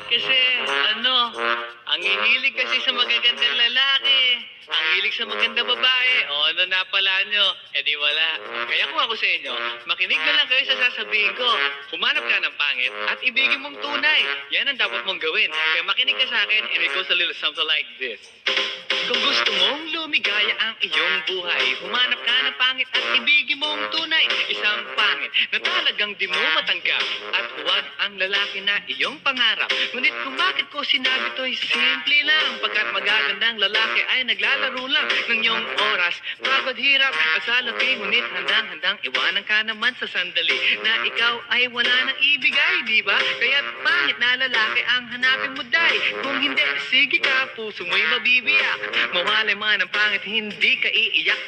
Kasi, ano, ang hihilig kasi sa magagandang lalaki, ang hilig sa magandang babae, o ano na pala nyo, di wala. Kaya kung ako sa inyo, makinig na lang kayo sa sasabihin ko. Humanap ka ng pangit at ibigin mong tunay. Yan ang dapat mong gawin. Kaya makinig ka sa akin and it goes a little something like this. Kung gusto mong lumigaya ang iyong buhay, humanap ka ng pangit at ibigin mong tunay. Isang pangit na talagang di mo matanggap at huwag ang lalaki na iyong pangarap. Ngunit kung bakit ko sinabi to'y simple lang, pagkat magagandang lalaki ay naglalaro lang ng iyong oras. Pagod hirap at salapi, ngunit handang-handang iwanan ka naman sa sandali na ikaw ay wala nang ibigay, di ba? Kaya't pangit na lalaki ang hanapin mo, day. Kung hindi, sige ka, puso mo'y mabibiyak. Mawalay man ang pangit, hindi ka iiyak.